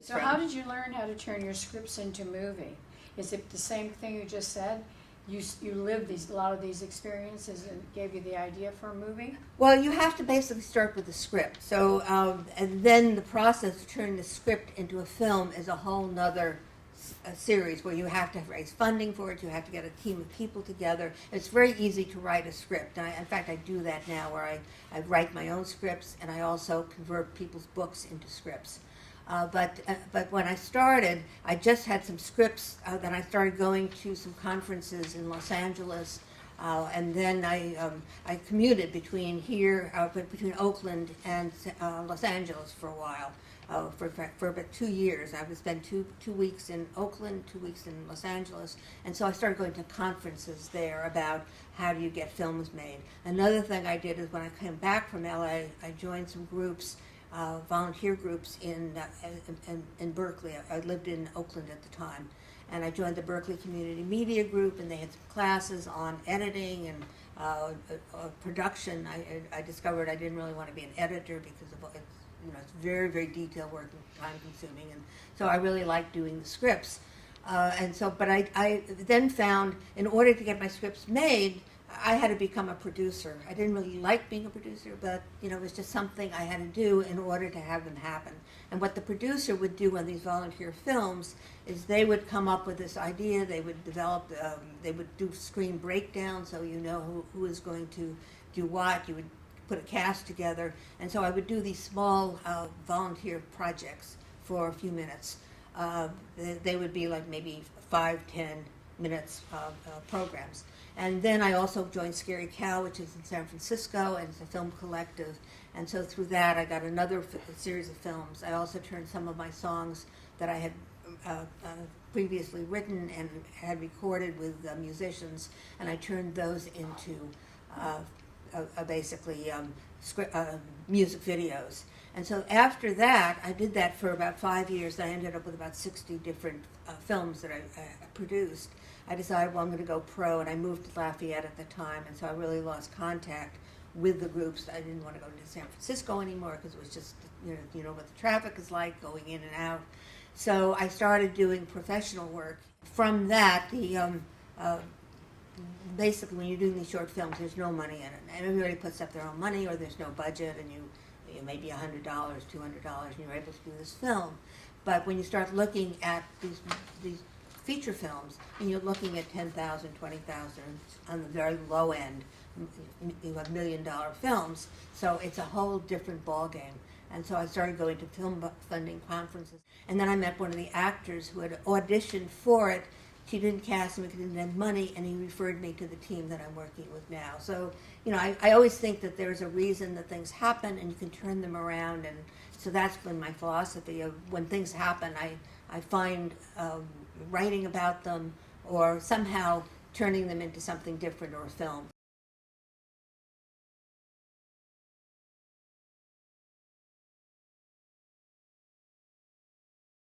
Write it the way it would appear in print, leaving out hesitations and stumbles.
So how did you learn how to turn your scripts into movie? Is it the same thing you just said? You lived a lot of these experiences and gave you the idea for a movie? Well, you have to basically start with the script. So, and then the process of turning the script into a film is a whole nother series where you have to raise funding for it. You have to get a team of people together. It's very easy to write a script. In fact, I do that now where I write my own scripts and I also convert people's books into scripts. But when I started, I just had some scripts. Then I started going to some conferences in Los Angeles, and then I commuted between between Oakland and Los Angeles for a while. For about 2 years, I would spend two weeks in Oakland, 2 weeks in Los Angeles, and so I started going to conferences there about how do you get films made. Another thing I did is when I came back from LA, I joined some groups. Volunteer groups in Berkeley. I lived in Oakland at the time, and I joined the Berkeley Community Media Group, and they had some classes on editing and production. I discovered I didn't really want to be an editor because of it's very, very detailed work and time consuming, and so I really liked doing the scripts. But I then found in order to get my scripts made, I had to become a producer. I didn't really like being a producer, but it was just something I had to do in order to have them happen. And what the producer would do on these volunteer films is they would come up with this idea. They would develop. They would do screen breakdown, so you know who is going to do what. You would put a cast together, and so I would do these small volunteer projects for a few minutes. They would be like maybe 5-10 minutes programs. And then I also joined Scary Cow, which is in San Francisco, and it's a film collective. And so through that, I got another series of films. I also turned some of my songs that I had previously written and had recorded with musicians, and I turned those into basically music videos. And so after that, I did that for about 5 years. I ended up with about 60 different films that I produced. I decided, well, I'm going to go pro, and I moved to Lafayette at the time, and so I really lost contact with the groups. I didn't want to go to San Francisco anymore because it was just, you know what the traffic is like going in and out. So I started doing professional work. From that, basically when you're doing these short films, there's no money in it. Everybody puts up their own money, or there's no budget, and you maybe $100, $200, and you're able to do this film. But when you start looking at these feature films, and you're looking at $10,000, $20,000 on the very low end, you have $1 million films. So it's a whole different ballgame. And so I started going to film funding conferences, and then I met one of the actors who had auditioned for it. She didn't cast him because he didn't have money, and he referred me to the team that I'm working with now. So, I always think that there's a reason that things happen, and you can turn them around. And so that's been my philosophy of when things happen, I find writing about them or somehow turning them into something different or a film.